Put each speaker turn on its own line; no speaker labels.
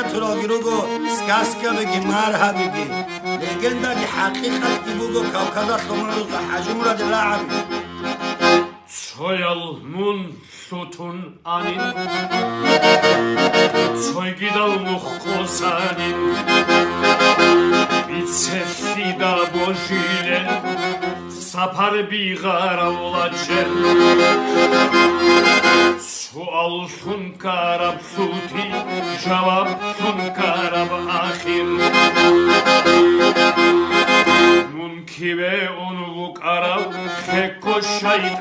تو را گروگو سکاسکا بگی مرها بگی لگندا کی حقیقت کی بگو کاوکازا خمرو حجم را دلعبی
Soyal nun sutun anin Soy gidal muhkosanin Bitsefti da bojilen Sapar bigar avlacel Sual sun karab suti Cevap sun karab ahir Nun kive onu vuk arab Kekko şayit